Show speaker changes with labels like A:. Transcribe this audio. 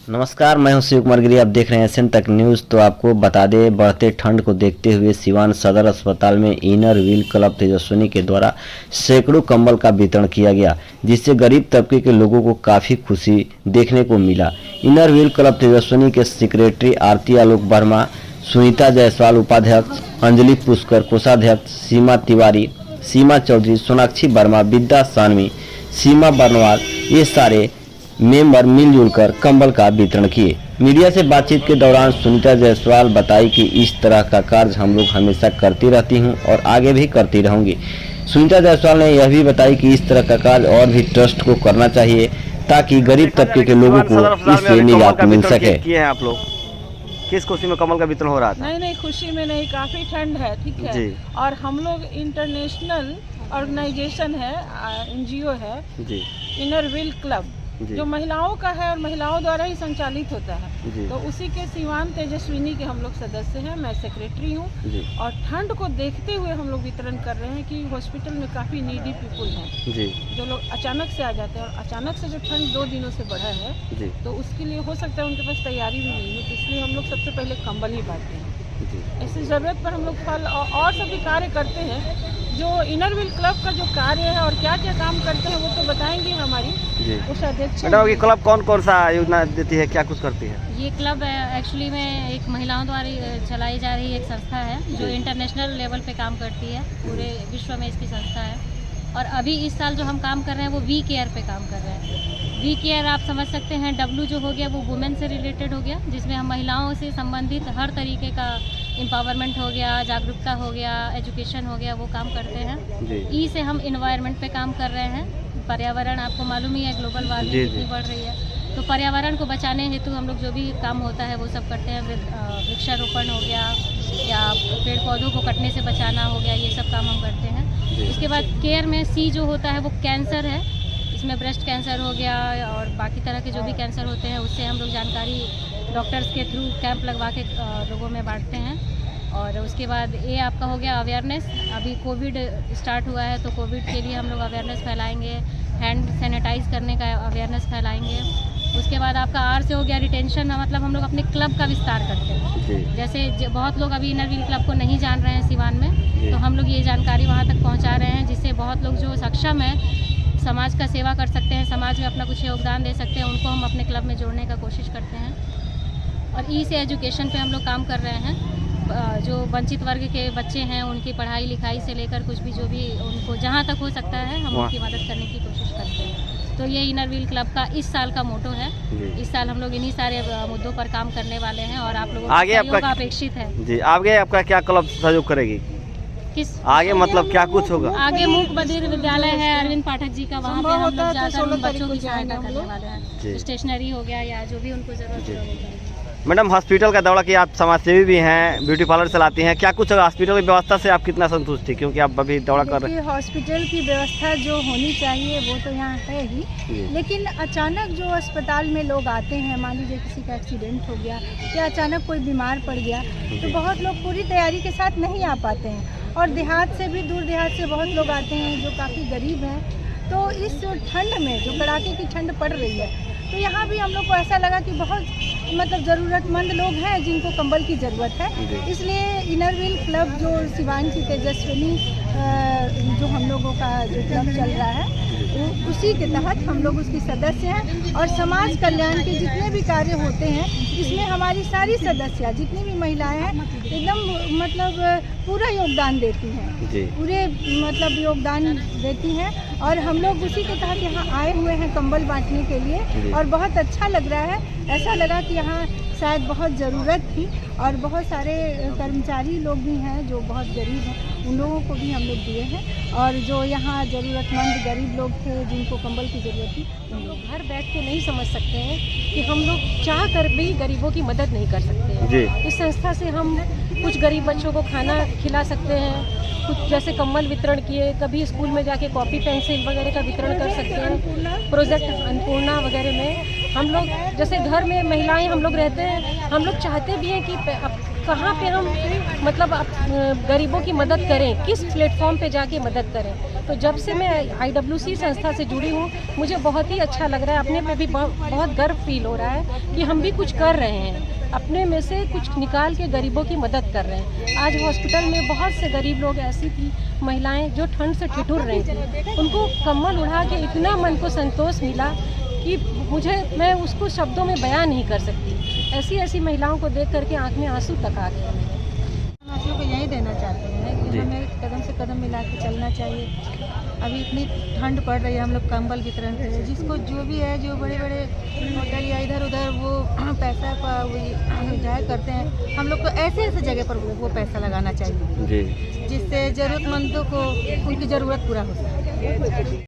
A: नमस्कार, मैं हूं शिव कुमार गिरी। आप देख रहे हैं एशियन तक न्यूज़। तो आपको बता दें, बढ़ते ठंड को देखते हुए सिवान सदर अस्पताल में इनर व्हील क्लब तेजस्विनी के द्वारा सैकड़ों कंबल का वितरण किया गया, जिससे गरीब तबके के लोगों को काफ़ी खुशी देखने को मिला। इनर व्हील क्लब तेजस्विनी के सेक्रेटरी आरती आलोक वर्मा, सुनीता जायसवाल उपाध्यक्ष, अंजलि पुष्कर कोषाध्यक्ष, सीमा तिवारी, सीमा चौधरी, सोनाक्षी वर्मा, विद्या सानवी, सीमा बरनवाल, ये सारे मेंबर मिलजुल कर कंबल का वितरण किए। मीडिया से बातचीत के दौरान सुनीता जायसवाल बताई कि इस तरह का कार्य हम लोग हमेशा करती रहती हूं और आगे भी करती रहूंगी। सुनीता जायसवाल ने यह भी बताई कि इस तरह का कार्य और भी ट्रस्ट को करना चाहिए ताकि गरीब तबके के लोगों को इससे निजात मिल सके।
B: किए हैं आप लोग, किस खुशी में कमल का वितरण हो रहा था?
C: नहीं, खुशी में नहीं, काफ़ी ठंड है, ठीक है
B: जी।
C: और हम लोग इंटरनेशनल ऑर्गेनाइजेशन है, NGO है
B: जी,
C: इनर व्हील क्लब, जो महिलाओं का है और महिलाओं द्वारा ही संचालित होता है। तो उसी के सिवान तेजस्विनी के हम लोग सदस्य हैं, मैं सेक्रेटरी हूँ। और ठंड को देखते हुए हम लोग वितरण कर रहे हैं कि हॉस्पिटल में काफ़ी नीडी पीपुल हैं जो लोग अचानक से आ जाते हैं, और अचानक से जो ठंड 2 दिनों से बढ़ा है तो उसके लिए हो सकता है उनके पास तैयारी भी नहीं है, तो इसलिए हम लोग सबसे पहले कंबल ही बांटते हैं। ऐसी ज़रूरत पर हम लोग फल और सभी कार्य करते हैं। जो इनर व्हील क्लब का जो कार्य है और क्या क्या काम करते हैं वो तो बताएंगे हमारी उस अध्यक्ष।
B: मैडम, ये क्लब कौन कौन सा योजना देती है, क्या कुछ करती है?
D: ये क्लब एक्चुअली में एक महिलाओं द्वारा चलाई जा रही एक संस्था है जो इंटरनेशनल लेवल पे काम करती है, पूरे विश्व में इसकी संस्था है। और अभी इस साल जो हम काम कर रहे हैं वो वी केयर पे काम कर रहे हैं। वी केयर आप समझ सकते हैं, W जो हो गया वो वुमेन से रिलेटेड हो गया, जिसमें हम महिलाओं से संबंधित हर तरीके का एम्पावरमेंट हो गया, जागरूकता हो गया, एजुकेशन हो गया, वो काम करते हैं। ई से हम इन्वायरमेंट पे काम कर रहे हैं। पर्यावरण आपको मालूम ही है, ग्लोबल वार्मिंग कितनी बढ़ रही है, तो पर्यावरण को बचाने हेतु हम लोग जो भी काम होता है वो सब करते हैं। वृक्षारोपण हो गया या पेड़ पौधों को कटने से बचाना हो गया, ये सब काम हम करते हैं। उसके बाद केयर में C जो होता है वो कैंसर है, इसमें ब्रेस्ट कैंसर हो गया और बाकी तरह के जो भी कैंसर होते हैं उससे हम लोग जानकारी डॉक्टर्स के थ्रू कैंप लगवा के लोगों में बांटते हैं। और उसके बाद ये आपका हो गया अवेयरनेस। अभी कोविड स्टार्ट हुआ है तो कोविड के लिए हम लोग अवेयरनेस फैलाएंगे, हैंड सैनिटाइज करने का अवेयरनेस फैलाएंगे। उसके बाद आपका R से हो गया रिटेंशन, मतलब हम लोग अपने क्लब का विस्तार करते हैं। जैसे बहुत लोग अभी इनर व्हील क्लब को नहीं जान रहे हैं सिवान में, तो हम लोग ये जानकारी वहाँ तक पहुँचा रहे हैं, जिससे बहुत लोग जो सक्षम है, समाज का सेवा कर सकते हैं, समाज में अपना कुछ योगदान दे सकते हैं, उनको हम अपने क्लब में जोड़ने का कोशिश करते हैं। और ई से एजुकेशन पे हम लोग काम कर रहे हैं। जो वंचित वर्ग के बच्चे हैं उनकी पढ़ाई लिखाई से लेकर कुछ भी जो भी उनको जहाँ तक हो सकता है हम उनकी मदद करने की कोशिश करते हैं। तो ये इनर व्हील क्लब का इस साल का मोटो है। इस साल हम लोग इन्हीं सारे मुद्दों पर काम करने वाले हैं और आप लोगों का सहयोग अपेक्षित है।
B: जी, आगे आपका क्या क्लब सहयोग करेगी?
D: किस
B: आगे मतलब क्या कुछ होगा?
D: आगे मूक बधिर विद्यालय है अरविंद पाठक जी का, वहाँ पे हम लोग जाकर बच्चों की सहायता करने वाले हैं। स्टेशनरी हो गया या जो भी उनको जरूरत है।
B: मैडम, हॉस्पिटल का दौरा किया, आप समाजसेवी भी हैं, ब्यूटी पार्लर चलाती हैं, क्या कुछ हॉस्पिटल की व्यवस्था से आप कितना संतुष्ट थी, क्योंकि आप अभी दौरा कर रहे हैं?
E: हॉस्पिटल की व्यवस्था जो होनी चाहिए वो तो यहाँ है ही, लेकिन अचानक जो अस्पताल में लोग आते हैं, मान लीजिए किसी का एक्सीडेंट हो गया या अचानक कोई बीमार पड़ गया, तो बहुत लोग पूरी तैयारी के साथ नहीं आ पाते हैं। और देहात से भी, दूर देहात से बहुत लोग आते हैं जो काफ़ी गरीब हैं। तो इस ठंड में जो कड़ाके की ठंड पड़ रही है, तो यहाँ भी हम लोग को ऐसा लगा कि बहुत मतलब ज़रूरतमंद लोग हैं जिनको कंबल की ज़रूरत है। इसलिए इनर व्हील क्लब जो सिवान की तेजस्विनी जो हम लोगों का जो क्लब चल रहा है, उसी के तहत हम लोग उसकी सदस्य हैं। और समाज कल्याण के जितने भी कार्य होते हैं इसमें हमारी सारी सदस्य, जितनी भी महिलाएं हैं, एकदम मतलब पूरा योगदान देती हैं, पूरे मतलब योगदान देती हैं। और हम लोग उसी के तहत यहाँ आए हुए हैं कंबल बांटने के लिए, और बहुत अच्छा लग रहा है। ऐसा लगा कि यहाँ शायद बहुत ज़रूरत थी, और बहुत सारे कर्मचारी लोग भी हैं जो बहुत गरीब हैं, उन लोगों को भी हम लोग दिए हैं। और जो यहाँ ज़रूरतमंद गरीब लोग थे जिनको कंबल की ज़रूरत थी,
F: हम लोग घर बैठ के नहीं समझ सकते हैं कि हम लोग चाह कर भी गरीबों की मदद नहीं कर सकते हैं। इस संस्था से हम कुछ गरीब बच्चों को खाना खिला सकते हैं, कुछ जैसे कंबल वितरण किए, कभी स्कूल में जाके कॉपी पेंसिल वगैरह का वितरण कर सकते हैं। प्रोजेक्ट अन्नपूर्णा वगैरह में हम लोग, जैसे घर में महिलाएं हम लोग रहते हैं, हम लोग चाहते भी हैं कि कहाँ पे हम मतलब गरीबों की मदद करें, किस प्लेटफॉर्म पे जाके मदद करें। तो जब से मैं IWC संस्था से जुड़ी हूँ मुझे बहुत ही अच्छा लग रहा है, अपने पे भी बहुत गर्व फील हो रहा है कि हम भी कुछ कर रहे हैं, अपने में से कुछ निकाल के गरीबों की मदद कर रहे हैं। आज हॉस्पिटल में बहुत से गरीब लोग ऐसी थी, महिलाएं जो ठंड से ठिठुर रही थी, उनको कम्बल उड़ा के इतना मन को संतोष मिला कि मैं उसको शब्दों में बयान नहीं कर सकती। ऐसी ऐसी महिलाओं को देख करके आंख में आंसू तक आ गए।
G: हम आप लोग को यही देना चाहते हैं कि हमें कदम से कदम मिला के चलना चाहिए। अभी इतनी ठंड पड़ रही है, हम लोग कंबल वितरण करें, जिसको जो भी है, जो बड़े बड़े होटल या इधर उधर वो पैसा का जाया करते हैं, हम लोग को ऐसे ऐसे जगह पर वो पैसा लगाना चाहिए जिससे ज़रूरतमंदों को उनकी ज़रूरत पूरा हो सके।